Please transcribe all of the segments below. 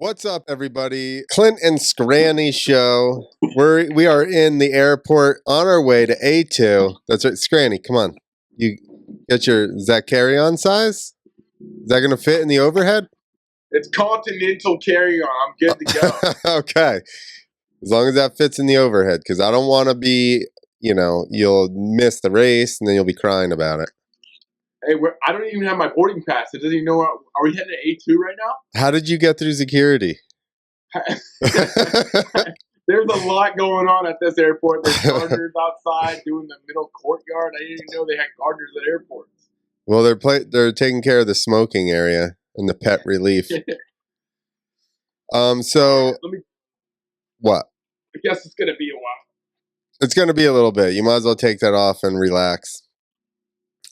What's up, everybody? Clint and Skrany show. We are in the airport on our way to A2. That's right, Skrany. Come on, you get your. Is that carry-on size? Is that going to fit in the overhead? It's continental carry-on. I'm good to go. Okay, as long as that fits in the overhead, because I don't want to be. You'll miss the race and then you'll be crying about it. Hey, I don't even have my boarding pass. It doesn't even know. Are we heading to A2 right now? How did you get through security? There's a lot going on at this airport. There's gardeners outside doing the middle courtyard. I didn't even know they had gardeners at airports. Well, they're taking care of the smoking area and the pet relief. What? I guess it's gonna be a while. It's gonna be a little bit. You might as well take that off and relax.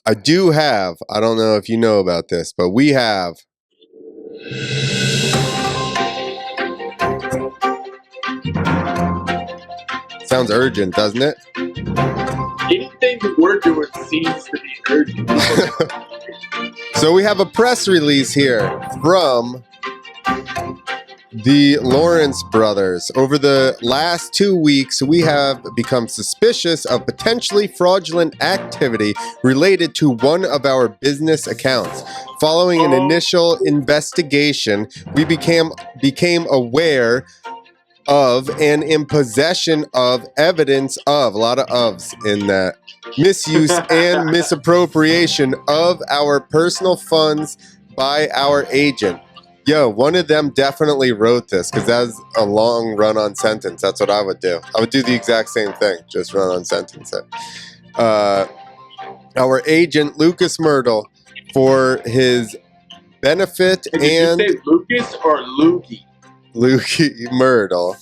I don't know if you know about this, but we have sounds urgent, doesn't it? Anything that we're doing seems to be urgent. So we have a press release here from the Lawrence brothers. Over the last 2 weeks, we have become suspicious of potentially fraudulent activity related to one of our business accounts. Following an initial investigation, we became aware of and in possession of evidence of, a lot of ofs in that, misuse and misappropriation of our personal funds by our agent. Yo, one of them definitely wrote this because that's a long run-on sentence. That's what I would do. I would do the exact same thing, just run-on sentence it. Our agent, Lucas Myrtle, for his benefit Did you say Lucas or Lukey? Lukey Myrtle.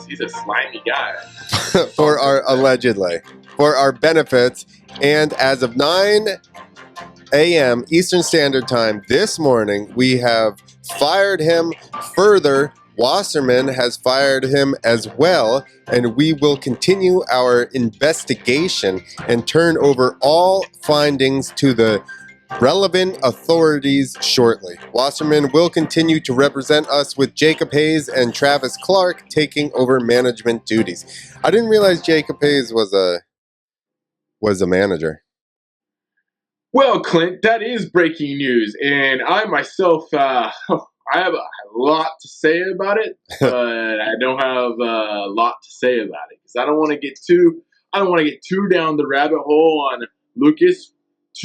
He's a slimy guy. Allegedly, for our benefits, and as of 9 a.m. Eastern Standard Time this morning, we have fired him. Further, Wasserman has fired him as well, and we will continue our investigation and turn over all findings to the relevant authorities shortly. Wasserman will continue to represent us with Jacob Hayes and Travis Clark taking over management duties. I didn't realize Jacob Hayes was a manager. Well, Clint, that is breaking news, and I myself, I have a lot to say about it, but I don't have a lot to say about it because I don't want to get too down the rabbit hole on Lucas.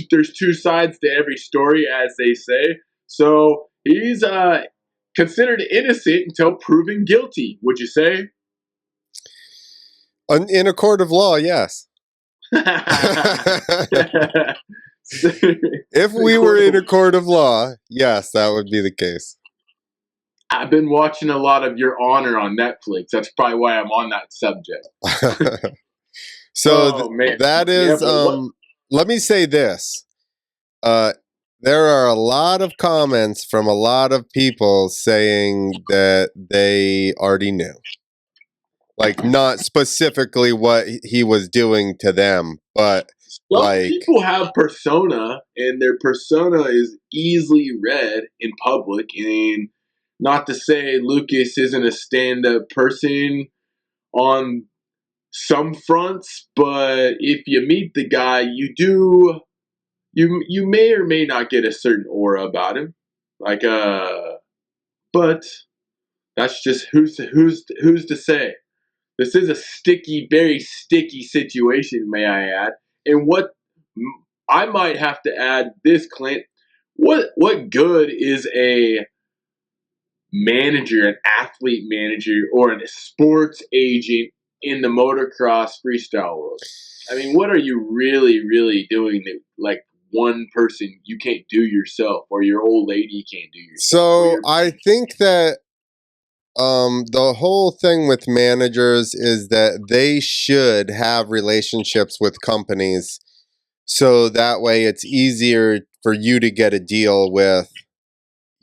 There's two sides to every story, as they say. So he's considered innocent until proven guilty. Would you say? In a court of law, yes. If we were in a court of law, yes, that would be the case. I've been watching a lot of Your Honor on Netflix. That's probably why I'm on that subject. That is, let me say this. There are a lot of comments from a lot of people saying that they already knew. Like, not specifically what he was doing to them, but some people have persona, and their persona is easily read in public. And not to say Lucas isn't a stand-up person on some fronts, but if you meet the guy, you may or may not get a certain aura about him. But that's just who's to say. This is a very sticky situation, may I add. And what I might have to add this, Clint, what good is a manager, an athlete manager, or a sports agent in the motocross freestyle world? I mean, what are you really, really doing that, like, one person you can't do yourself, or your old lady can't do yourself? So I think that the whole thing with managers is that they should have relationships with companies, so that way it's easier for you to get a deal with,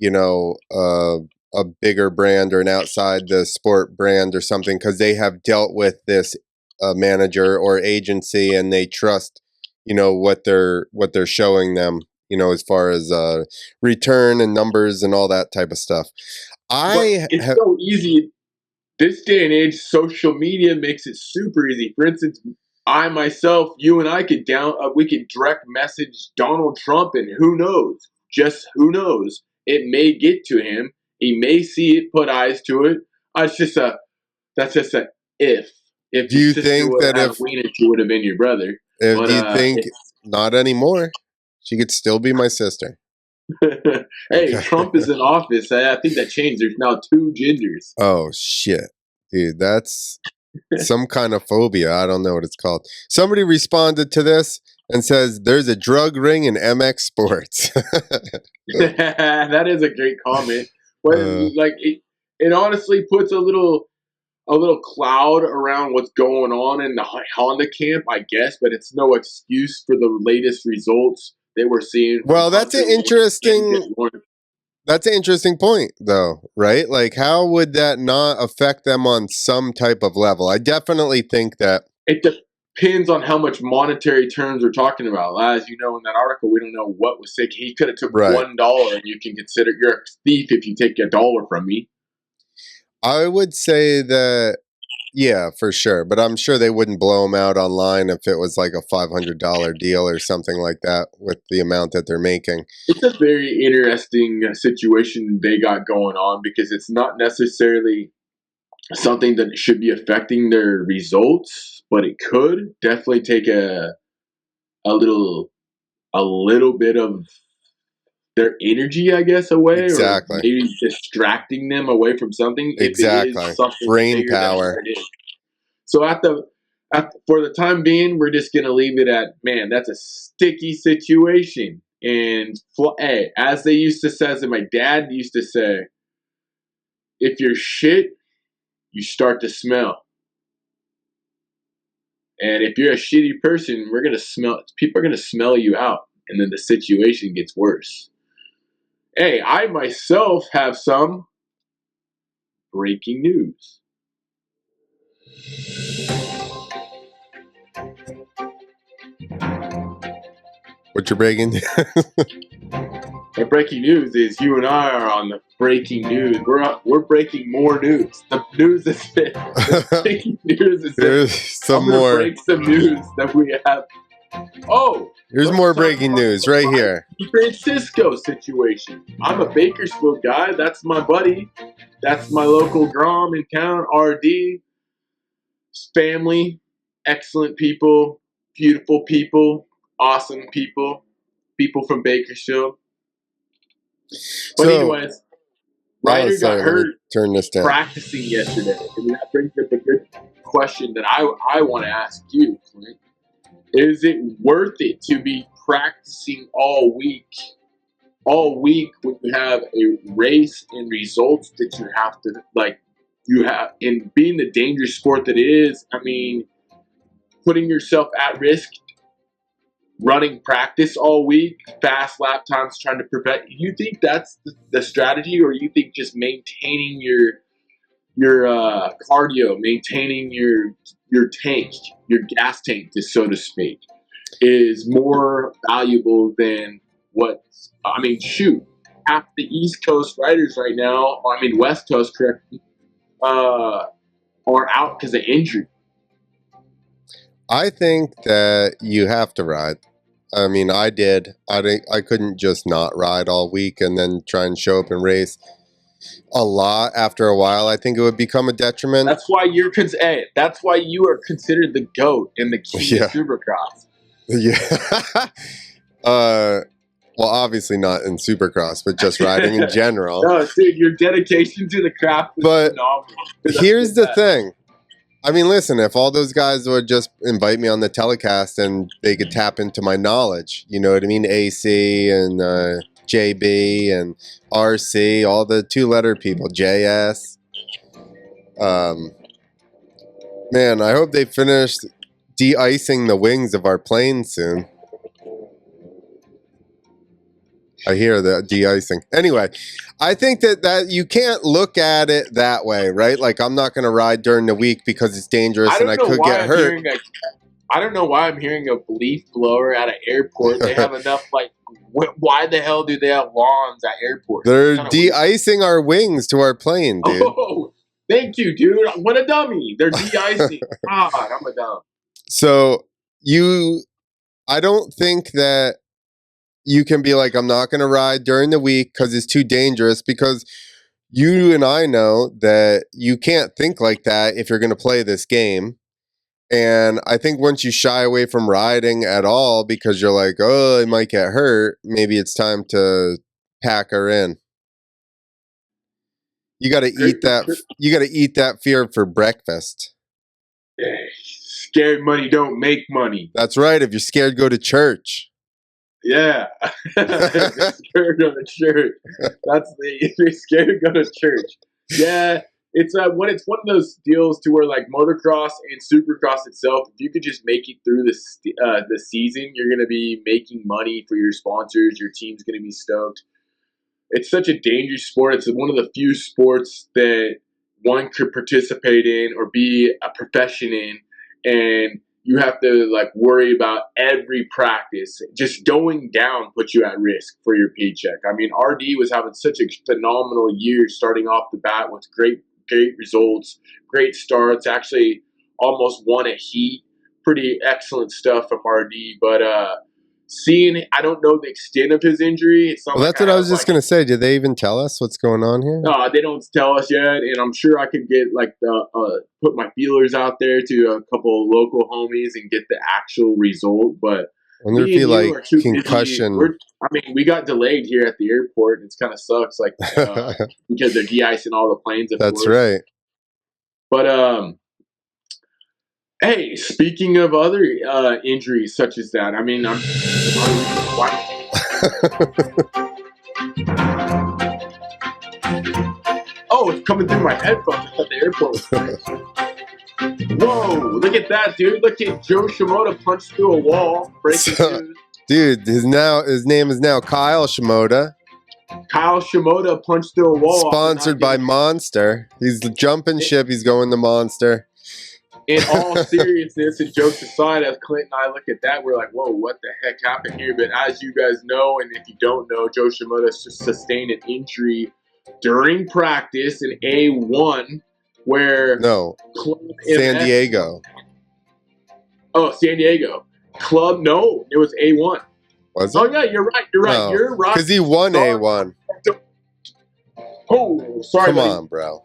a bigger brand or an outside the sport brand or something, because they have dealt with this manager or agency and they trust, what they're showing them as far as return and numbers and all that type of stuff. But it's so easy. This day and age, social media makes it super easy. For instance, I myself, you and I we could direct message Donald Trump, and who knows? Just who knows? It may get to him. He may see it, put eyes to it. That's just a if. If Do your you sister think would that have had a wiener, she would have been your brother. do But you think not anymore? She could still be my sister. hey, Okay. Trump is in office. I think that changed. There's now 2 genders. Oh shit, dude, that's some kind of phobia. I don't know what it's called. Somebody responded to this and says there's a drug ring in MX Sports. That is a great comment. But it honestly puts a little cloud around what's going on in the Honda camp, I guess. But it's no excuse for the latest results they were seeing. Well, that's an interesting point, though, right? Like, how would that not affect them on some type of level? I definitely think that it depends on how much monetary terms we're talking about. As you know, in that article, we don't know what was taken. He could have took $1, and you can consider you're a thief if you take $1 from me. I would say that, yeah, for sure. But I'm sure they wouldn't blow them out online if it was like a $500 deal or something like that with the amount that they're making. It's a very interesting situation they got going on because it's not necessarily something that should be affecting their results, but it could definitely take a little bit of their energy, I guess, away, Exactly. or maybe distracting them away from something. Exactly. If it is something brain power. So for the time being, we're just gonna leave it at, man, that's a sticky situation. And hey, as they used to say, as my dad used to say, if you're shit, you start to smell. And if you're a shitty person, people are gonna smell you out, and then the situation gets worse. Hey, I myself have some breaking news. What's your breaking news? The breaking news is you and I are on the breaking news. We're breaking more news. The news is fit. The breaking news is Here's some more. Break some news that we have. Oh, here's more breaking news right here. San Francisco situation. I'm a Bakersfield guy. That's my buddy. That's my local Grom in town. RD. Family. Excellent people. Beautiful people. Awesome people. People from Bakersfield. But anyways, Ryder got hurt turn this down. practicing yesterday. And that brings up a good question that I want to ask you, Clint. Is it worth it to be practicing all week when you have a race and results that you have to, in being the dangerous sport that it is? I mean, putting yourself at risk, running practice all week, fast lap times, trying to prevent. You think that's the strategy, or you think just maintaining your cardio, maintaining your tank, your gas tank, so to speak, is more valuable than what? I mean, shoot, half the East Coast riders right now, West Coast, correctly, are out because of injury. I think that you have to ride. I mean, I did. I couldn't just not ride all week and then try and show up and race a lot. After a while, I think it would become a detriment. That's why that's why you are considered the GOAT in the king of Supercross. Yeah. Well, obviously not in Supercross, but just riding in general. No, dude, your dedication to the craft is phenomenal. Here's the thing. I mean, listen, if all those guys would just invite me on the telecast and they could tap into my knowledge, you know what I mean? AC and JB and RC, all the 2-letter people, JS. Man, I hope they finish de-icing the wings of our plane soon. I hear the de-icing. Anyway, I think that you can't look at it that way, right? Like, I'm not going to ride during the week because it's dangerous and I could get hurt. I don't know why I'm hearing a leaf blower at an airport. They have enough why the hell do they have lawns at airports? They're Kinda weird. de-icing our wings to our plane, dude. Oh, thank you, dude. What a dummy. They're de-icing. God, I'm a dumb. So I don't think that you can be like, I'm not going to ride during the week because it's too dangerous, because you and I know that you can't think like that if you're going to play this game. And I think once you shy away from riding at all because you're like, oh, I might get hurt, maybe it's time to pack her in. You got to eat that. You got to eat that fear for breakfast. Scared money don't make money. That's right. If you're scared, go to church. Yeah. If you're scared, go to church. If you're scared, go to church. Yeah. It's one of those deals to where, like, motocross and supercross itself, if you could just make it through the season, you're going to be making money for your sponsors. Your team's going to be stoked. It's such a dangerous sport. It's one of the few sports that one could participate in or be a profession in, and you have to, like, worry about every practice. Just going down puts you at risk for your paycheck. I mean, RD was having such a phenomenal year starting off the bat with great results, great starts. Actually, almost won a heat. Pretty excellent stuff from RD, but I don't know the extent of his injury. It's not well, that's what I was just going to say. Did they even tell us what's going on here? No, they don't tell us yet, and I'm sure I could get, like, put my feelers out there to a couple of local homies and get the actual result. But I wonder if he, like, concussion. We got delayed here at the airport, and it kind of sucks, like, because they're de-icing all the planes. That's right. But hey, speaking of other injuries such as that, I mean, oh, it's coming through my headphones. I thought the airport was closed. Whoa, look at that, dude. Look at Joe Shimoda punch through a wall. Dude, his name is now Kyle Shimoda. Kyle Shimoda punched through a wall. Sponsored by Monster. He's jumping ship. He's going to Monster. In all seriousness and jokes aside, as Clint and I look at that, we're like, whoa, what the heck happened here? But as you guys know, and if you don't know, Joe Shimoda sustained an injury during practice in A1 where... No, San Diego. Oh, San Diego. No, it was A1. Was it? Oh, yeah, you're right. No, You're right. Because he won A1. Oh, sorry, Come buddy. on, bro.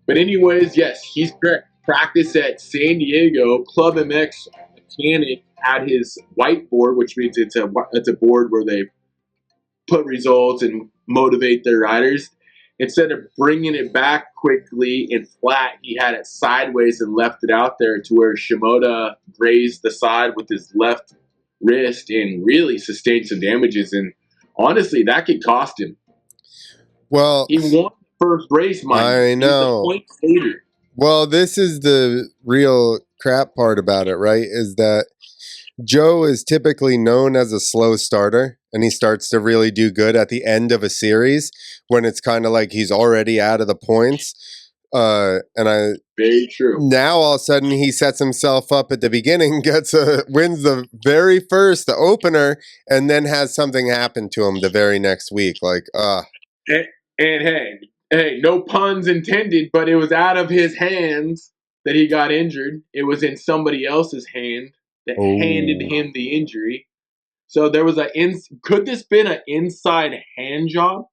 But anyways, yes, he's correct. Practice at San Diego. Club MX mechanic had his whiteboard, which means it's a board where they put results and motivate their riders. Instead of bringing it back quickly and flat, he had it sideways and left it out there to where Shimoda grazed the side with his left wrist and really sustained some damages. And honestly, that could cost him. Well, he won the first race, Mike. I know. He's the point leader. Well, this is the real crap part about it, right? Is that Joe is typically known as a slow starter, and he starts to really do good at the end of a series when it's kind of like he's already out of the points. Very true. Now all of a sudden he sets himself up at the beginning, wins the very first, the opener, and then has something happen to him the very next week. And hey, no puns intended, but it was out of his hands that he got injured. It was in somebody else's hand that handed him the injury. So there was could this been an inside hand job?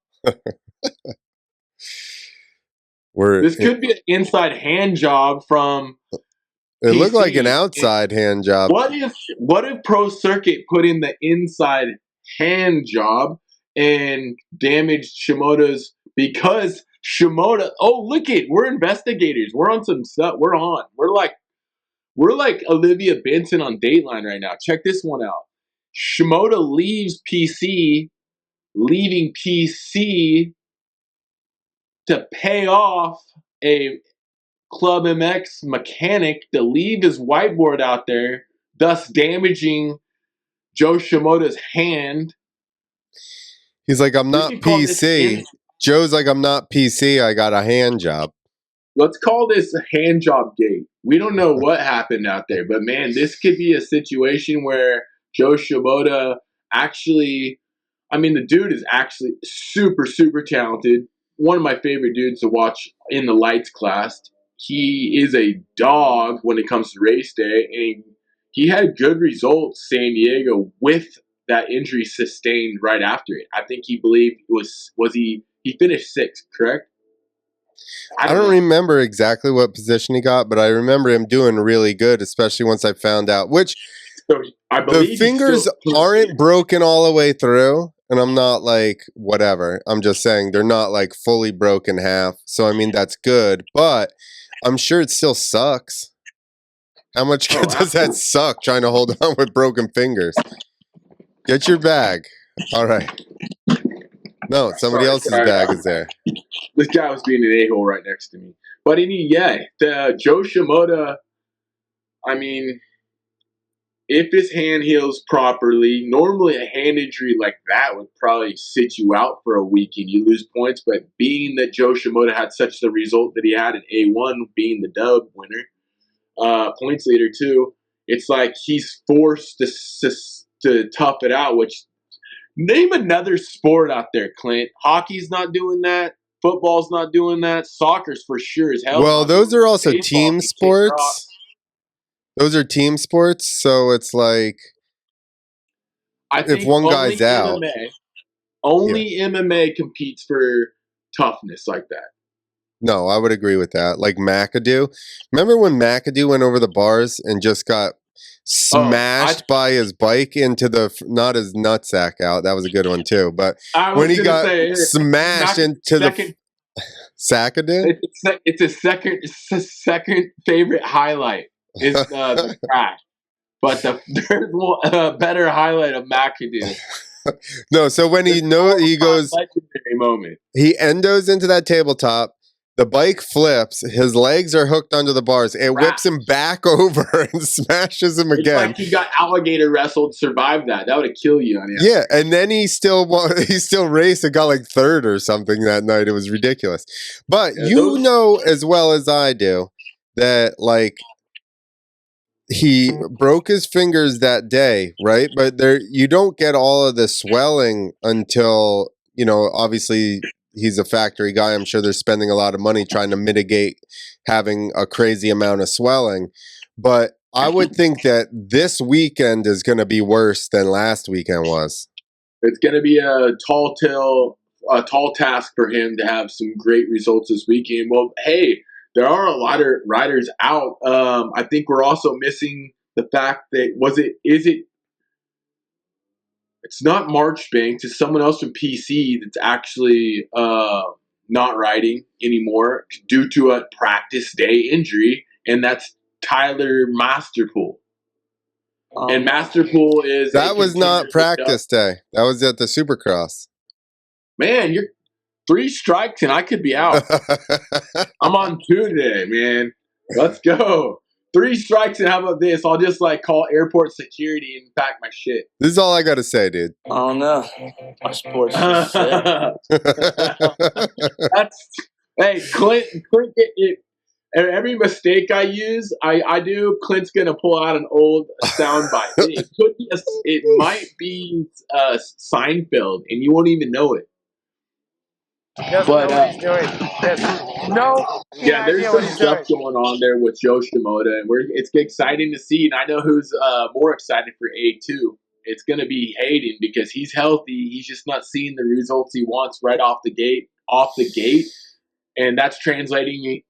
This could be an inside hand job from It PC. looked like an outside hand job. What if Pro Circuit put in the inside hand job and damaged Shimoda's, because Shimoda, look it, we're investigators. We're on some stuff. We're like Olivia Benson on Dateline right now. Check this one out. Shimoda leaving PC to pay off a Club MX mechanic to leave his whiteboard out there, thus damaging Joe Shimoda's hand. He's like, I'm not PC. Joe's like, I'm not PC. I got a hand job. Let's call this a hand job gate. We don't know what happened out there, but man, this could be a situation where Joe Shimoda actually I mean, the dude is actually super, super talented. One of my favorite dudes to watch in the lights class. He is a dog when it comes to race day, and he had good results San Diego with that injury sustained right after it. I think he believed he finished sixth, correct? I don't remember exactly what position he got, but I remember him doing really good, especially once I found out. Which So I the believe fingers aren't broken all the way through, and I'm not like whatever. I'm just saying they're not like fully broken half. So I mean that's good, but I'm sure it still sucks. How much does that suck trying to hold on with broken fingers? Get your bag. All right. No, somebody else's bag is there. This guy was being an a-hole right next to me. But the Joe Shimoda, I mean, if his hand heals properly, normally a hand injury like that would probably sit you out for a week and you lose points. But being that Joe Shimoda had such the result that he had in A1, being the dub winner, points leader too, it's like he's forced to tough it out. Which name another sport out there, Clint. Hockey's not doing that. Football's not doing that. Soccer's for sure as hell. Well, those are also team sports. Those are team sports, so it's like I think if one guy's out, only MMA competes for toughness like that. No, I would agree with that. Like McAdoo. Remember when McAdoo went over the bars and just got smashed by his bike into not his nutsack out? That was a good one too. But when he got smashed into the Sackadoo, it's a second favorite highlight is the crash. But there's a better highlight of McAdoo. No, so when he goes, legendary moment. He endos into that tabletop. The bike flips. His legs are hooked onto the bars. It whips him back over and smashes him again. It's like he got alligator wrestled, survived that. That would have killed you. Yeah, and then he still raced and got like third or something that night. It was ridiculous. But you know as well as I do that like he broke his fingers that day, right? But you don't get all of the swelling until, obviously he's a factory guy. I'm sure they're spending a lot of money trying to mitigate having a crazy amount of swelling. But I would think that this weekend is going to be worse than last weekend was. It's going to be a tall task for him to have some great results this weekend. Well, hey, there are a lot of riders out. I think we're also missing the fact that it's not Marchbanks, it's someone else from PC that's actually not riding anymore due to a practice day injury, and that's Tyler Masterpool. And Masterpool is that was not practice day. That was at the Supercross. Man, you're 3 strikes and I could be out. I'm on 2 today, man. Let's go. 3 strikes and how about this? I'll just call airport security and pack my shit. This is all I got to say, dude. Oh no, my sports is sick. Hey, Clint get it. Every mistake I use, I do. Clint's gonna pull out an old soundbite. It might be Seinfeld, and you won't even know it. But what he's doing. There's some stuff going on there with Joe Shimoda, and it's exciting to see. And I know who's more excited for A2. It's going to be Hayden because he's healthy. He's just not seeing the results he wants right off the gate. And that's translating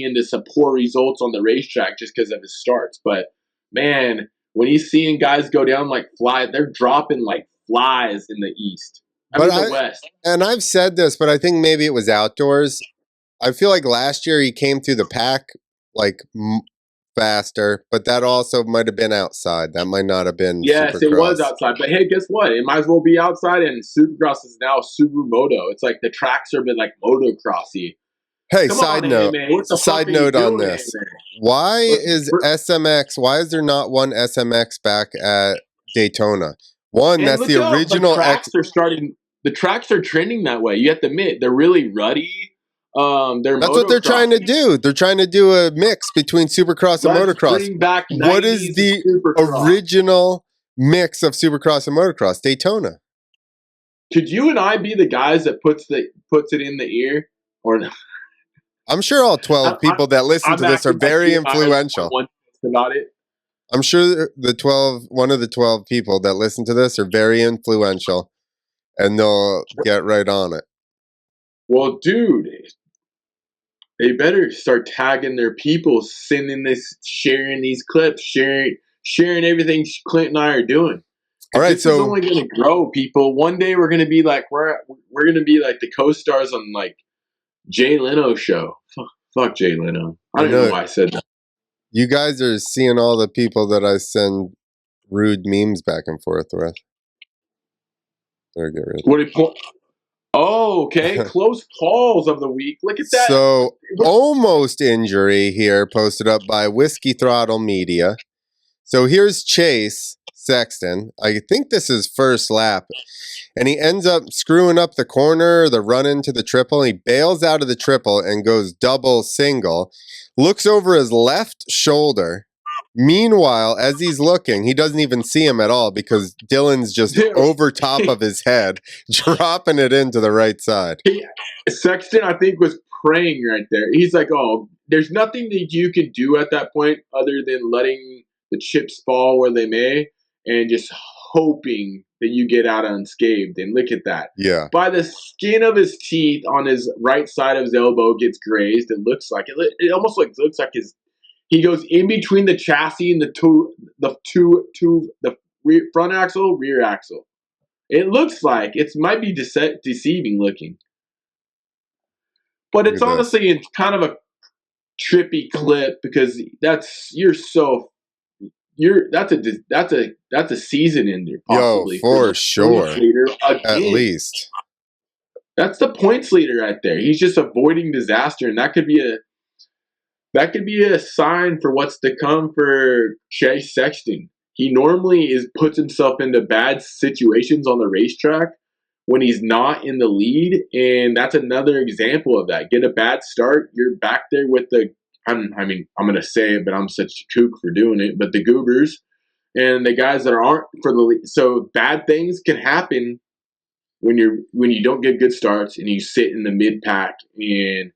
into some poor results on the racetrack just because of his starts. But man, when he's seeing guys go down like flies, they're dropping like flies in the East. The West. And I've said this, but I think maybe it was outdoors. I feel like last year he came through the pack faster, but that also might have been outside. That might not have been. Yes, Supercross. It was outside. But hey, guess what? It might as well be outside. And Supercross is now Subaru Moto. It's like the tracks are a bit like motocrossy. Hey, side note on this. Why is SMX? Why is there not one SMX back at Daytona? That's the original. The tracks are trending that way. You have to admit they're really ruddy. That's what they're trying to do. They're trying to do a mix between Supercross and motocross. What is the original mix of Supercross and motocross? Daytona. Could you and I be the guys that puts it in the ear, or no? I'm sure all 12 people that listen I'm to this are acting like very you and I are influential. one about it. I'm sure one of the 12 people that listen to this are very influential, and they'll get right on it. Well, dude, they better start tagging their people, sending this, sharing these clips, sharing everything Clint and I are doing. All right, This is only going to grow, people. One day we're going to be like we're going to be like the co-stars on like Jay Leno show. Fuck Jay Leno. I don't know why I said that. You guys are seeing all the people that I send rude memes back and forth with. Better get rid of it. Oh, okay. Close calls of the week. Look at that. So, almost injury here posted up by Whiskey Throttle Media. So here's Chase Sexton. I think this is first lap. And he ends up screwing up the corner, the run into the triple. He bails out of the triple and goes double single. Looks over his left shoulder. Meanwhile, as he's looking, he doesn't even see him at all because Dylan's just over top of his head, dropping it into the right side. Sexton, I think, was praying right there. He's like, oh, there's nothing that you can do at that point other than letting the chips fall where they may and just hoping that you get out unscathed. And look at that. Yeah. By the skin of his teeth on his right side of his elbow gets grazed. It looks like it almost looks like he goes in between the chassis and the front axle, rear axle. It looks like it might be deceiving looking. But it's honestly kind of a trippy clip because that's a season ender possibly. Yo, for sure. At least. That's the points leader right there. He's just avoiding disaster, and that could be a sign for what's to come for Chase Sexton. He normally puts himself into bad situations on the racetrack when he's not in the lead, and that's another example of that. Get a bad start, you're back there with I'm going to say it, but I'm such a kook for doing it, but the goobers and the guys that aren't for the lead. So bad things can happen when you don't get good starts and you sit in the mid pack, and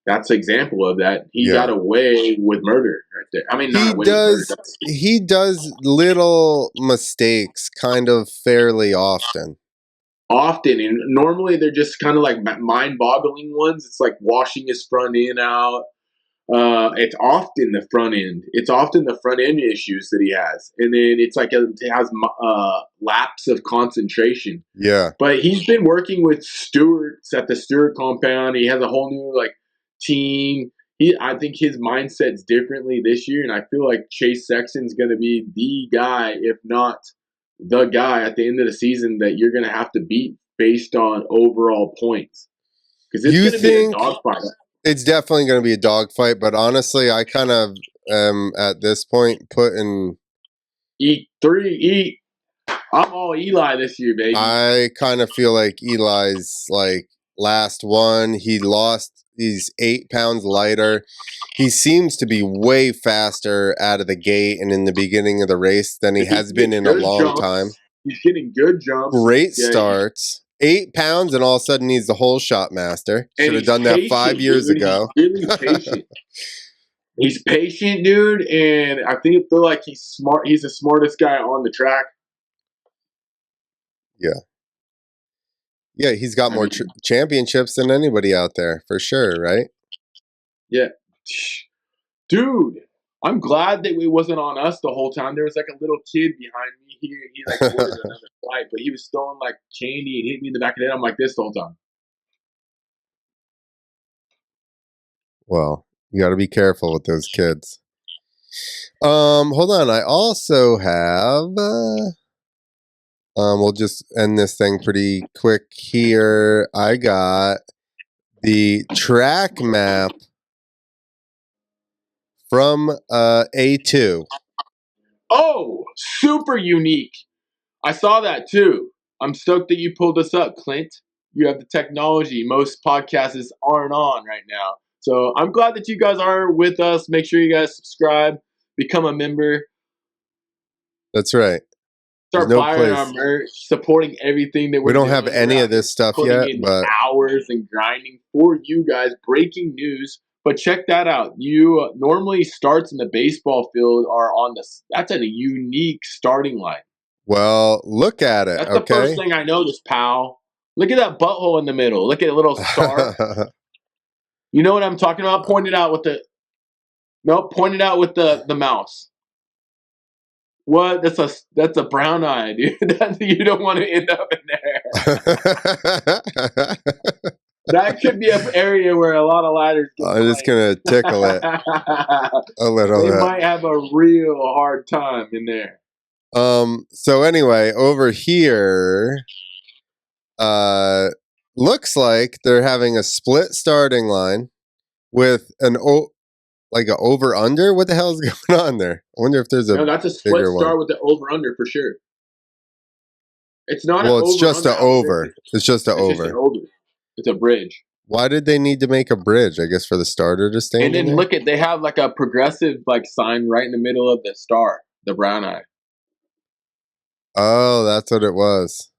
that's an example of that. He got away with murder right there. I mean, he does little mistakes kind of fairly often. And normally they're just kind of like mind-boggling ones. It's like washing his front end out. It's often the front end. It's often the front end issues that he has, and then it's like it has lapse of concentration. Yeah, but he's been working with Stewart's at the Stewart compound. He has a whole new team. I think his mindset's differently this year, and I feel like Chase Sexton's going to be the guy, if not the guy, at the end of the season that you're going to have to beat based on overall points. Because it's going to be a dogfight. It's definitely going to be a dogfight, but honestly, I kind of am at this point putting eat. I'm all Eli this year, baby. I kind of feel like Eli's last one. He lost. He's 8 pounds lighter. He seems to be way faster out of the gate and in the beginning of the race than he has been in a long time. He's getting good jumps. Great starts. 8 pounds, and all of a sudden he's the whole shot master. Should have done that 5 years ago. He's really patient. He's patient, dude, and I feel like he's smart. He's the smartest guy on the track. Yeah, he's got more championships than anybody out there, for sure, right? Yeah. Dude, I'm glad that it wasn't on us the whole time. There was a little kid behind me. He ordered another flight, but he was throwing candy and hitting me in the back of the head. I'm like this the whole time. Well, you got to be careful with those kids. Hold on. I also have. We'll just end this thing pretty quick here. I got the track map from A2. Oh, super unique. I saw that too. I'm stoked that you pulled this up, Clint. You have the technology most podcasts aren't on right now. So I'm glad that you guys are with us. Make sure you guys subscribe, become a member. That's right. start no buying our place. merch, supporting everything that we're We don't doing. have any of this stuff putting yet, in but hours and grinding for you guys. Breaking news. But check that out. You normally starts in the baseball field are on the. That's a unique starting line. well, look at it. That's the first Okay. thing I noticed, pal. Look at that butthole in the middle. Look at a little star. You know what I'm talking about? Point it out with the. Nope. Point it out with the mouse. What? That's a brown eye, dude. You don't want to end up in there. That could be an area where a lot of lighters get I'm just gonna tickle it a little They bit. might have a real hard time in there. So anyway, over here, looks like they're having a split starting line with like a over under. What the hell is going on there? I wonder if there's a No, that's a split bigger start one. with the over under for sure. It's not. Well, an it's over just an over. It's just an It's just an over. over. It's a bridge. Why did they need to make a bridge? I guess for the starter to stand And in then there? look at they have like a progressive like sign right in the middle of the star, the brown eye. Oh, that's what it was.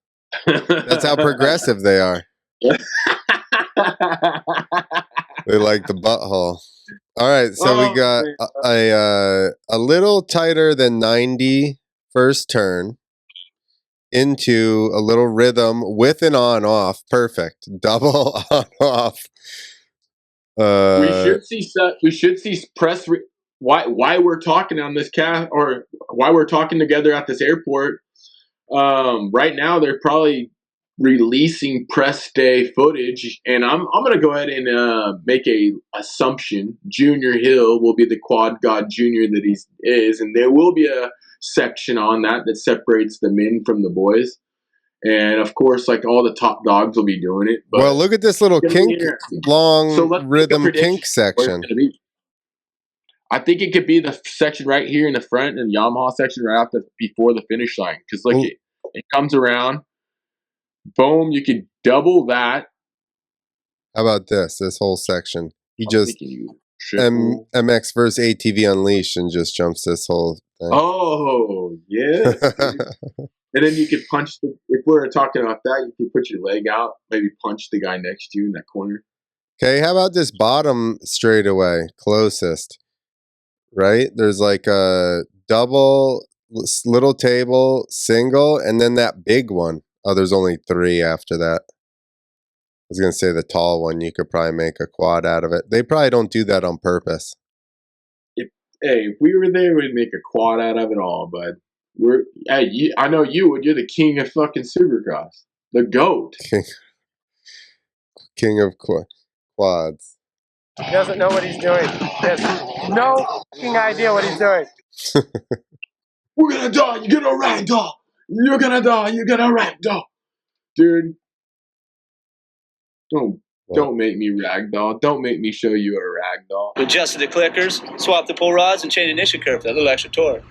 That's how progressive they are. They like the butthole. All right, so we got a little tighter than 90 first turn into a little rhythm with an on off. Perfect. Double on off. We should see press. Why we're talking on this cast or why we're talking together at this airport. Right now they're probably releasing press day footage, and I'm gonna go ahead and make a assumption. Junior Hill will be the quad god junior that he is, and there will be a section on that separates the men from the boys. And of course, like all the top dogs will be doing it. But Well, look at this little kink, long rhythm kink section. I think it could be the section right here in the front and Yamaha section right out before the finish line. Because look, it comes around. Boom, you could double that. How about this whole section? He just MX versus ATV Unleashed and just jumps this whole thing. Oh, yes. And then you could punch if we're talking about that, you could put your leg out, maybe punch the guy next to you in that corner. Okay, how about this bottom straightaway, closest? Right? There's like a double, little table, single, and then that big one. Oh, there's only 3 after that. I was going to say the tall one, you could probably make a quad out of it. They probably don't do that on purpose. If we were there, we'd make a quad out of it all, bud. I know you would. You're the king of fucking Supercross. The GOAT. King of quads. He doesn't know what he's doing. He has no fucking idea what he's doing. We're gonna die. You're gonna ragdoll. You're gonna die. You're gonna ragdoll. Dude, don't make me ragdoll. Don't make me show you a ragdoll. Adjusted the clickers, swap the pull rods, and change ignition curve for that little extra torque.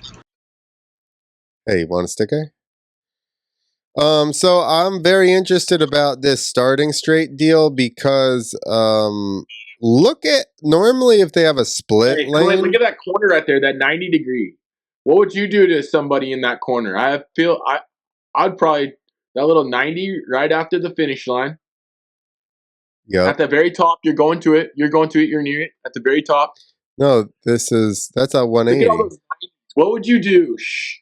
Hey, you want a sticker? So I'm very interested about this starting straight deal because look at normally if they have a split lane. Clint, look at that corner right there, that 90 degree. What would you do to somebody in that corner? I'd probably that little 90 right after the finish line. Yeah. At the very top, you're going to it. You're near it. At the very top. No, that's a 180. What would you do? Shh.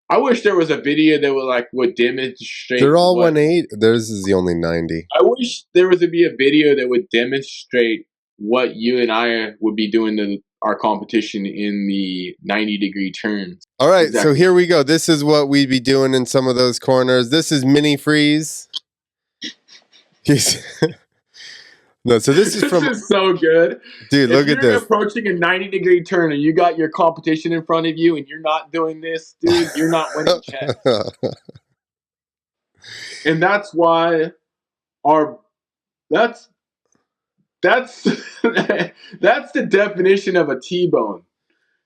I wish there was a video that would demonstrate. They're all 180. Theirs is the only 90. I wish there was to be a video that would demonstrate what you and I would be doing to our competition in the 90-degree turns. All right, So here we go. This is what we'd be doing in some of those corners. This is mini freeze. No, so this is from. This is so good, dude. Look at this. If you're approaching a 90-degree turn and you got your competition in front of you and you're not doing this, dude, you're not winning chess. And that's why that's that's the definition of a T-bone.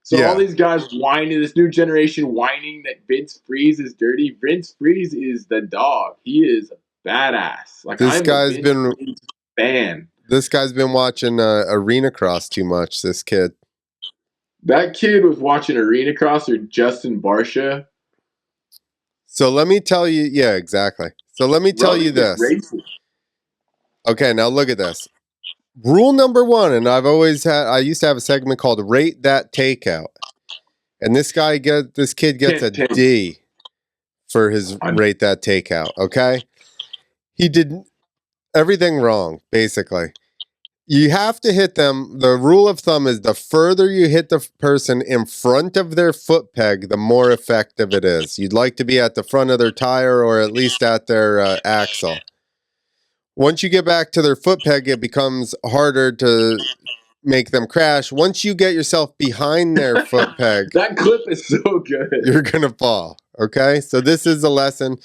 So all these guys whining, this new generation whining that Vince Freeze is dirty. Vince Freeze is the dog. He is a badass. Like this guy's been fan. This guy's been watching Arena Cross too much, this kid. That kid was watching Arena Cross or Justin Barsha. So let me tell you, yeah, exactly. So let me tell you Rubbing is this. racist. Okay, now look at this. Rule number one, and I used to have a segment called Rate That Takeout. And this kid gets a 10, 10. D for his Rate That Takeout, okay? He did everything wrong, basically. You have to hit them. The rule of thumb is the further you hit the person in front of their foot peg, the more effective it is. You'd like to be at the front of their tire or at least at their axle. Once you get back to their foot peg, it becomes harder to make them crash. Once you get yourself behind their foot peg, That clip is so good. you're going to fall. Okay? So this is a lesson.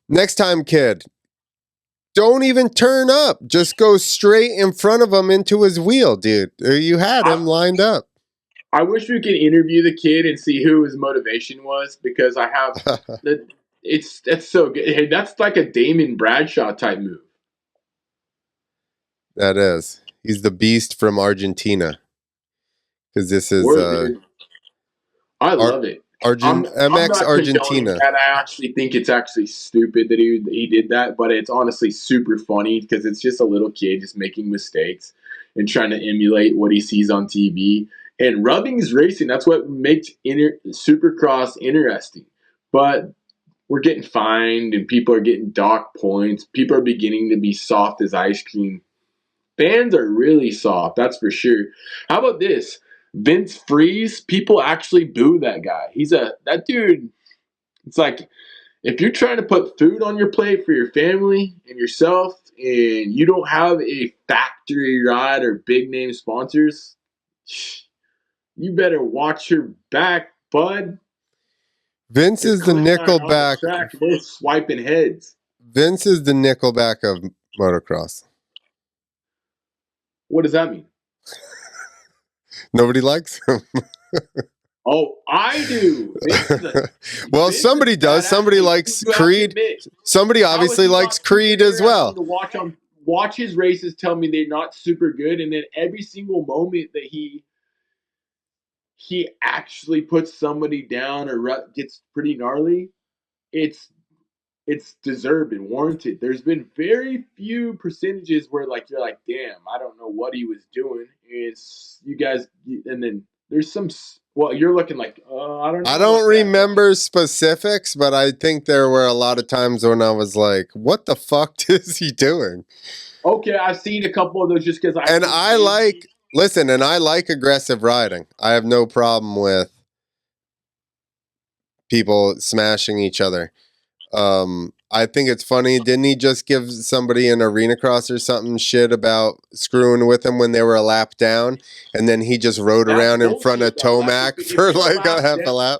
Next time, kid, don't even turn up. Just go straight in front of him into his wheel, dude. You had him lined up. I wish we could interview the kid and see who his motivation was, because I have that's so good. Hey, that's like a Damon Bradshaw type move. That is. He's the beast from Argentina. Because this is Word, dude. I love it. I'm MX not condoning Argentina. that. I actually think it's actually stupid that he did that, but it's honestly super funny because it's just a little kid just making mistakes and trying to emulate what he sees on TV. And rubbing is racing. That's what makes Supercross interesting. But we're getting fined and people are getting docked points. People are beginning to be soft as ice cream. Fans are really soft, that's for sure. How about this? Vince Freeze, people actually boo that guy. That dude, it's like if you're trying to put food on your plate for your family and yourself and you don't have a factory ride or big name sponsors, you better watch your back, bud. Vince is the Clint and I are on the Nickelback. track, we're swiping heads. Vince is the Nickelback of motocross. What does that mean? Nobody likes him. Oh, I do. Well, Vince somebody is does. badass. Somebody You likes have to Creed. admit, Somebody how is obviously he not likes super Creed as well. interesting to watch his races, tell me they're not super good, and then every single moment that he actually puts somebody down or gets pretty gnarly, it's deserved and warranted. There's been very few percentages where like you're like, damn, I don't know what he was doing. It's you guys, and then there's some. Well, you're looking like, I don't know. I don't about that. remember specifics, but I think there were a lot of times when I was like, what the fuck is he doing? Okay, I've seen a couple of those just because I like aggressive riding. I have no problem with people smashing each other. I think it's funny. Didn't he just give somebody in arena cross or something shit about screwing with him when they were a lap down, and then he just rode That's around in front of bullshit, though. Tomac If for you're like a half a lap?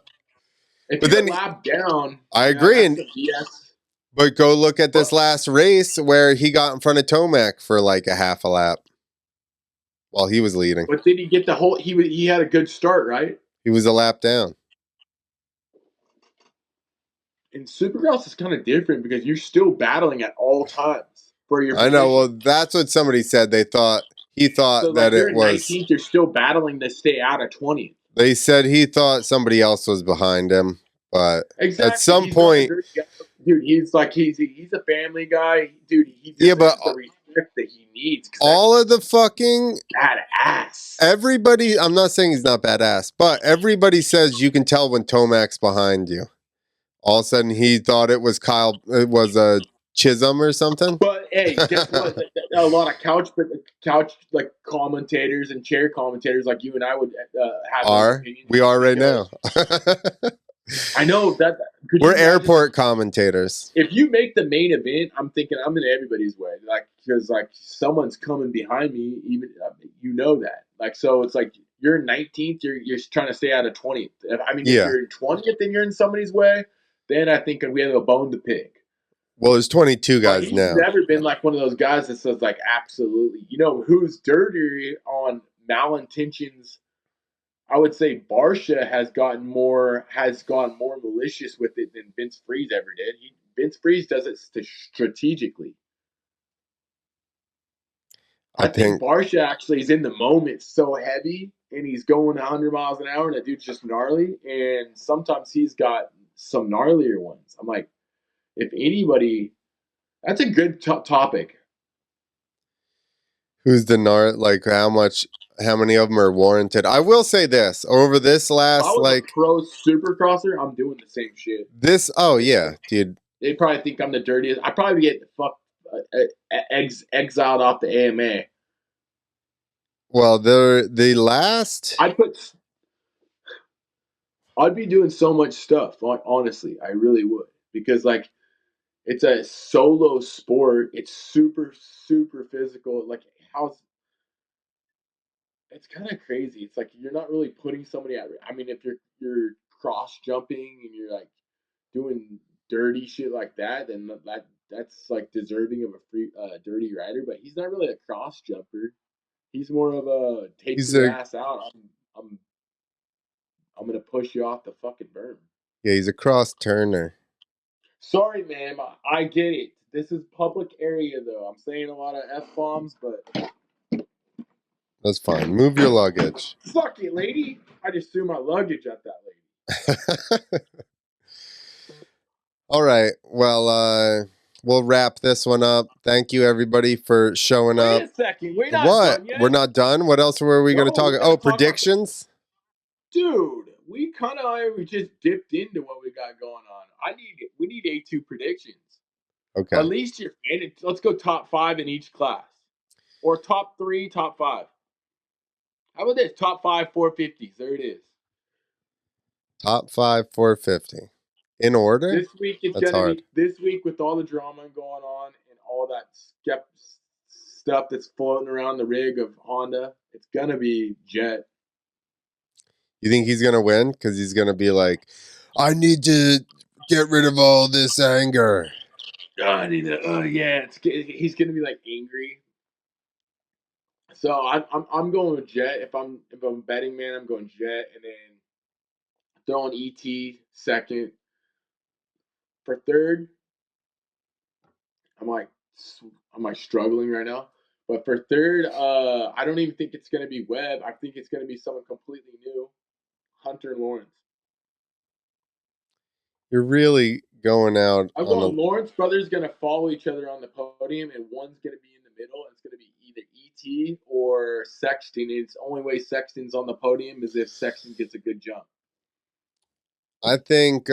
if But you're then a lap down, I yeah, agree, that's and some BS. but go look at this But last race where he got in front of Tomac for like a half a lap while he was leading. but did he get the whole? He had a good start, right? He was a lap down. And Supercross is kind of different because you're still battling at all times for your I know. position. Well, that's what somebody said. He So thought like that you're it in was. 19th, you're still battling to stay out of 20th. They said he thought somebody else was behind him, but at Exactly. some He's not a point, dirty guy. Dude, he's a family guy. Dude, he yeah. But deserves the respect that he needs. all of the fucking Badass. everybody. I'm not saying he's not badass, but everybody says you can tell when Tomac's behind you. All of a sudden, he thought it was Kyle. It was a Chisholm or something. But hey, guess what? A lot of couch like commentators and chair commentators like you and I would have those opinions. We are right now. I know that. We're airport commentators. If you make the main event, I'm thinking I'm in everybody's way, like because like someone's coming behind me. Even you know that, like so it's like you're 19th. You're trying to stay out of 20th. I mean, if you're in 20th and you're in somebody's way, then I think we have a bone to pick. Well, there's 22 guys he's now. Never been like one of those guys that says like absolutely. You know who's dirty on malintentions? I would say Barsha has gone more malicious with it than Vince Freeze ever did. Vince Freeze does it strategically. I think Barsha actually is in the moment so heavy and he's going 100 miles an hour and that dude's just gnarly. And sometimes he's got some gnarlier ones. I'm like, if anybody, that's a good topic. Who's the like how many of them are warranted? I will say this over this If I last was a like pro supercrosser, I'm doing the same shit. this. Oh yeah, dude. They probably think I'm the dirtiest. I probably get exiled off the AMA. Well, the last. I'd be doing so much stuff. Honestly, I really would, because like it's a solo sport. It's super super physical. Like how's it's kind of crazy. It's like you're not really putting somebody at. I mean, if you're cross jumping and you're like doing dirty shit like that, then that's like deserving of a free dirty rider. But he's not really a cross jumper. He's more of a take He's your a ass out. I'm I'm gonna push you off the fucking berm. yeah. He's a cross turner. Sorry, ma'am. I get it. This is public area though. I'm saying a lot of f bombs, but That's fine. Move your luggage. fuck it, lady. I just threw my luggage at that lady. All right. Well, we'll wrap this one up. Thank you, everybody, for showing Wait up. a second. We're not What? done yet. We're not done? What else were we going to No, talk we about? gotta Oh, talk about predictions? dude, we kind of just dipped into what we got going on. We need A2 predictions. Okay. At least let's go top 5 in each class, or top 3, top 5. How about this? Top 5 450s. There it is. Top 5 450. In order? This week it's That's gonna hard. be this week with all the drama going on and all that stuff that's floating around the rig of Honda. It's gonna be Jet. You think he's going to win? Because he's going to be like, I need to get rid of all this anger. I need to. Oh yeah, he's gonna be like angry. So I'm going with Jet. If I'm betting man, I'm going Jet, and then throwing ET second. For third, I'm like struggling right now. But for third, I don't even think it's gonna be Webb. I think it's gonna be someone completely new, Hunter and Lawrence. You're really going out I'm on going Lawrence brothers gonna follow each other on the podium, and one's gonna be in the middle, and it's gonna be either ET or Sexton. And it's the only way Sexton's on the podium is if Sexton gets a good jump. I think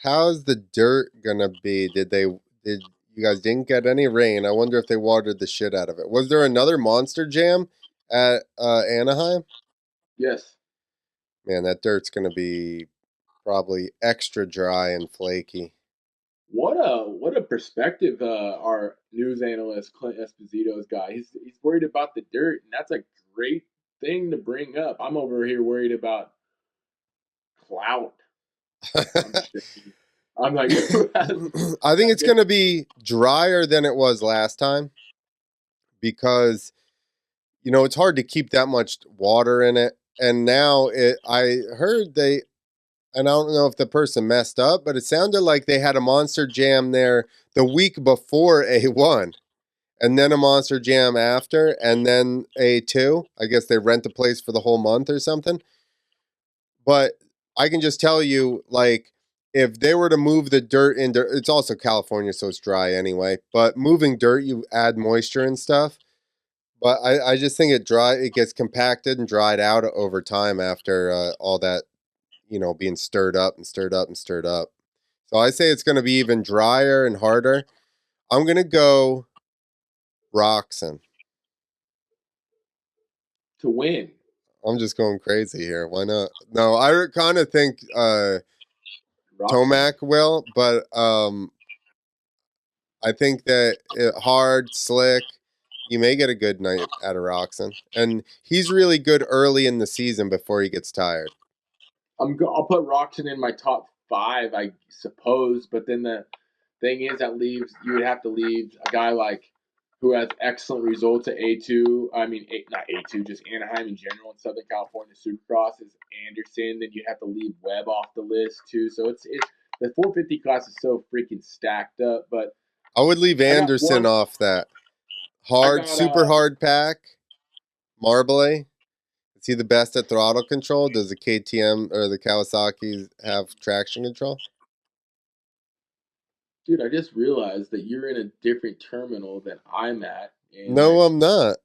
how's the dirt gonna be? Did you guys didn't get any rain? I wonder if they watered the shit out of it. Was there another monster jam at Anaheim? Yes. Man, that dirt's gonna be probably extra dry and flaky. What a perspective our news analyst Clint Esposito's got. He's worried about the dirt, and that's a great thing to bring up. I'm over here worried about clout. I'm like, I think it's gonna be drier than it was last time because it's hard to keep that much water in it. And now I heard and I don't know if the person messed up, but it sounded like they had a monster jam there the week before A1 and then a monster jam after and then A2. I guess they rent the place for the whole month or something. But I can just tell you, like, if they were to move the dirt into, it's also California, so it's dry anyway, but moving dirt, you add moisture and stuff. But I just think it gets compacted and dried out over time after all that being stirred up and stirred up and stirred up. So I say it's going to be even drier and harder. I'm going to go Roxon. to win. I'm just going crazy here. Why not? No, I kind of think Tomac will, but I think that hard, slick, you may get a good night out of Roxon. And he's really good early in the season before he gets tired. I'll put Roxon in my top 5, I suppose. But then the thing is, you would have to leave a guy like who has excellent results at A2. I mean, not A2, just Anaheim in general in Southern California Supercross is Anderson. Then you have to leave Webb off the list too. So it's the 450 class is so freaking stacked up. But I would leave Anderson off that. Hard, super hard pack, Marble. Is he the best at throttle control? Does the KTM or the Kawasaki's have traction control? Dude, I just realized that you're in a different terminal than I'm at, and No, I'm not.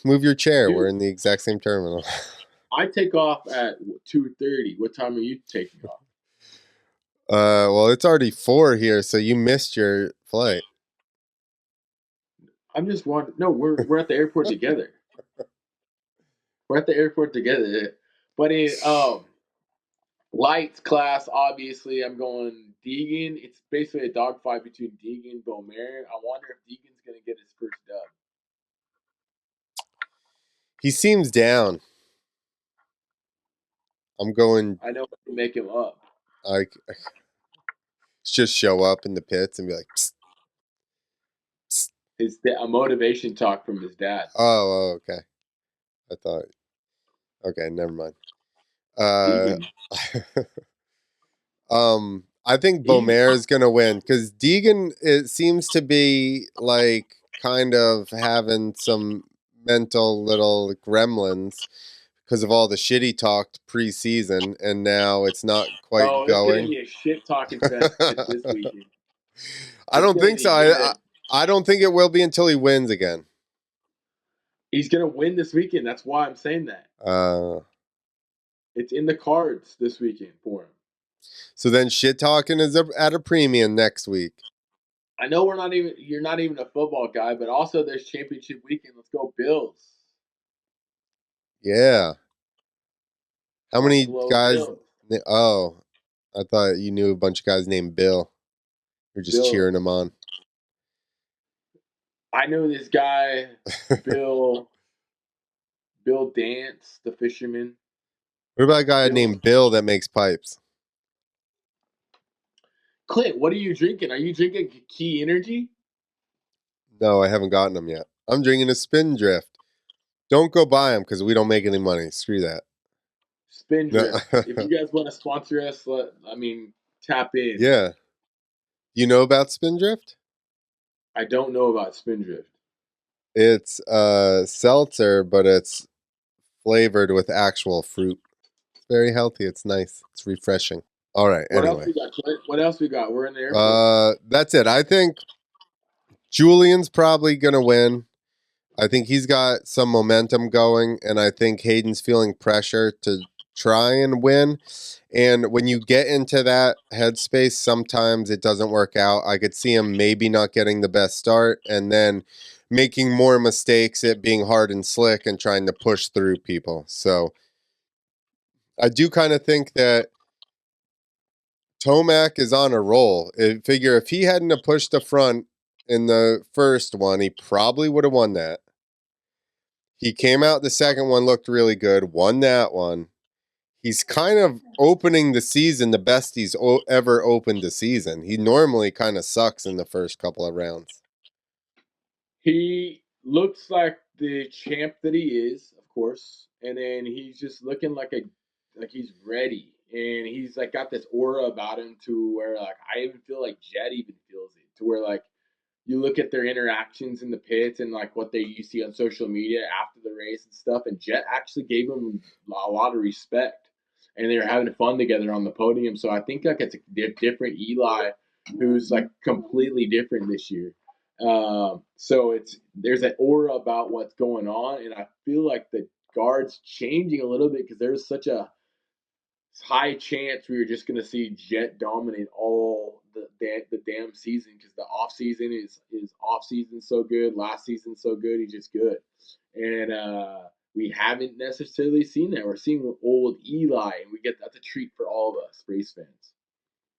Move your chair. We're dude, in the exact same terminal. I take off at 2:30. What time are you taking off? Well, it's already 4 here, so you missed your flight. I'm just wondering. No, we're at the airport together. We're at the airport together. But in lights class, obviously, I'm going Deegan. It's basically a dogfight between Deegan and Beaumare. I wonder if Deegan's going to get his first dub. He seems down. I'm going. I know to make him up. I just show up in the pits and be like, psst, psst. A motivation talk from his dad. Oh, okay. I thought. Okay, never mind. Deegan. I think Beaumare is gonna win because Deegan it seems to be like kind of having some mental little gremlins because of all the shit he talked preseason, and now it's not quite Oh, it's going to going. be a shit talking fest this weekend. I It's don't going to think so. be good. I don't think it will be until he wins again. He's going to win this weekend. That's why I'm saying that. It's in the cards this weekend for him. So then shit talking is at a premium next week. I know you're not even a football guy, but also there's championship weekend. Let's go Bills. Yeah. How many Buffalo guys? Bills. Oh, I thought you knew a bunch of guys named Bill. You're just Bills. cheering him on. I know this guy, Bill Dance, the fisherman. What about a guy named Bill that makes pipes? Clint, what are you drinking? Are you drinking Key Energy? No, I haven't gotten them yet. I'm drinking a Spindrift. Don't go buy them because we don't make any money. Screw that. Spindrift. If you guys want to sponsor us, tap in. Yeah. You know about Spindrift? I don't know about Spindrift. It's seltzer, but it's flavored with actual fruit. It's very healthy. It's nice. It's refreshing. All right. What else Anyway. we got, Clint? What else we got? We're in the airport. That's it. I think Julian's probably gonna win. I think he's got some momentum going, and I think Hayden's feeling pressure to try and win. And when you get into that headspace, sometimes it doesn't work out. I could see him maybe not getting the best start and then making more mistakes, it being hard and slick and trying to push through people. So I do kind of think that Tomac is on a roll. I figure if he hadn't have pushed the front in the first one, he probably would have won that. He came out the second one, looked really good, won that one. He's kind of opening the season the best he's ever opened the season. He normally kind of sucks in the first couple of rounds. He looks like the champ that he is, of course, and then he's just looking like he's ready, and he's like got this aura about him to where like I even feel like Jet even feels it to where like you look at their interactions in the pits and like what you see on social media after the race and stuff, and Jet actually gave him a lot of respect, and they were having fun together on the podium. So I think like it's a different Eli, who's like completely different this year. So there's an aura about what's going on, and I feel like the guard's changing a little bit because there's such a high chance we were just going to see Jet dominate all the damn season because the off season is off season so good, last season so good, he's just good, and we haven't necessarily seen that. We're seeing old Eli, and that's a treat for all of us race fans.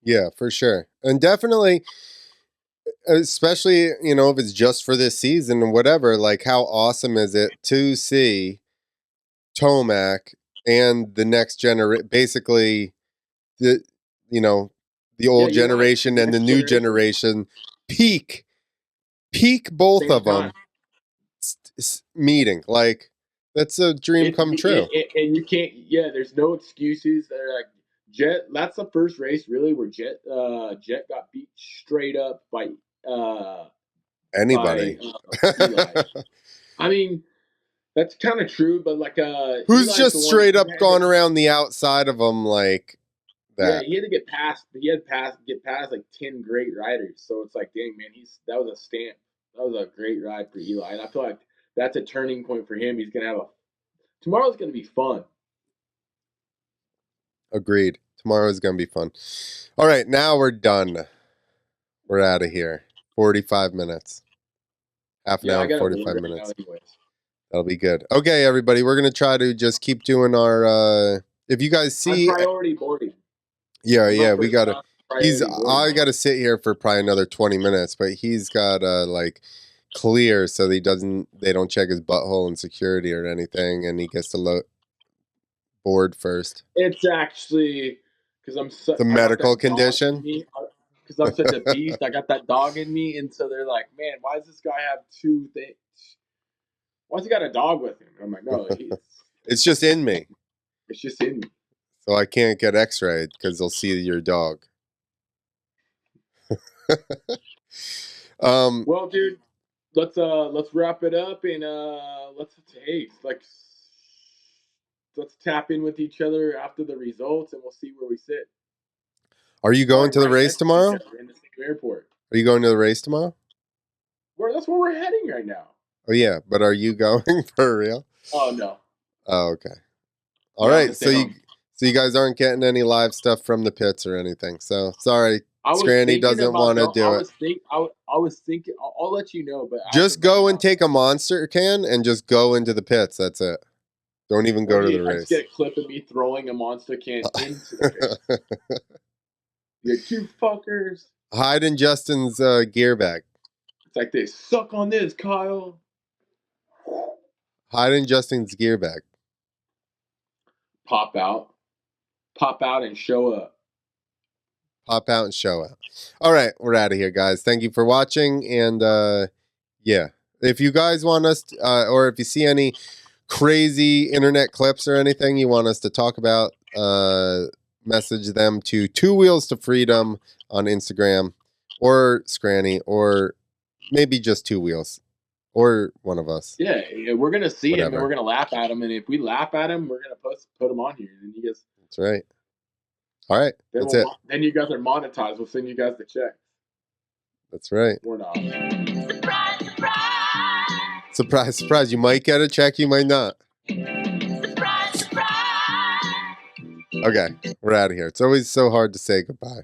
Yeah, for sure, and definitely, especially if it's just for this season and whatever. Like, how awesome is it to see Tomac and the next generation, basically the the Yeah, old you're right. generation and the Next new generation. generation peak both Same of them time. meeting. Like, that's a dream come true. And you can't. Yeah, there's no excuses. They're like Jet. That's the first race really where Jet got beat straight up uh, by Anybody. Eli. I mean, That's kind of true, but like Who's Eli's just the one straight who up had gone to- around the outside of him like Yeah, that? he had to get past. Get past like 10 great riders. So it's like, dang man, that was a stamp. That was a great ride for Eli, and I feel like that's a turning point for him. He's gonna have a tomorrow's gonna be fun. Agreed. Tomorrow's gonna be fun. All right, now we're done. We're out of here. 45 minutes. Half an Yeah, I hour, got to work 45 right now, minutes. anyways. That'll be good. Okay, everybody, we're gonna try to just keep doing our. If you guys I'm see, priority boarding. yeah, I'm we gotta. He's. priority I boarding. gotta sit here for probably another 20 minutes, but he's got like clear so that they don't check his butthole in security or anything, and he gets to board first. It's actually because The I got medical that dog in condition. me. Because I'm such a beast, I got that dog in me, and so they're like, "Man, why does this guy have two things? Why's he got a dog with him?" And I'm like, "No, It's just in me, it's just in me." so I can't get X-rayed because they'll see your dog. Well, dude, let's wrap it up and let's tap in with each other after the results, and we'll see where we sit. Are you going to the Right race next to each tomorrow? other in the same airport. Are you going to the race tomorrow? That's where we're heading right now. Oh yeah, but are you going for real? Oh no. Oh okay. All No, I'm right, gonna stay home. so you guys aren't getting any live stuff from the pits or anything. So sorry, I was Skrany thinking doesn't about. want to I do it. was think. I was thinking. I'll let you know. But as Just of right go now, and take a monster can and just go into the pits. That's it. Don't even go to the I just race. get a clip of me throwing a monster can into the pit. You fuckers. Hide in Justin's gear bag. It's like they suck on this, Kyle. Hide in Justin's gear bag. Pop out and show up. Pop out and show out. All right, we're out of here, guys. Thank you for watching. And yeah, if you guys want us, or if you see any crazy internet clips or anything you want us to talk about, message them to Two Wheels to Freedom on Instagram, or Skrany, or maybe just Two Wheels, or one of us. Yeah, we're gonna see him and Whatever. we're gonna laugh at him, and if we laugh at him, we're gonna put him on here, and you guys. That's right. All right, that's it. Then you guys are monetized. We'll send you guys the check. That's right. We're not. Surprise, surprise. Surprise, surprise. You might get a check, you might not. Surprise, surprise. Okay, we're out of here. It's always so hard to say goodbye.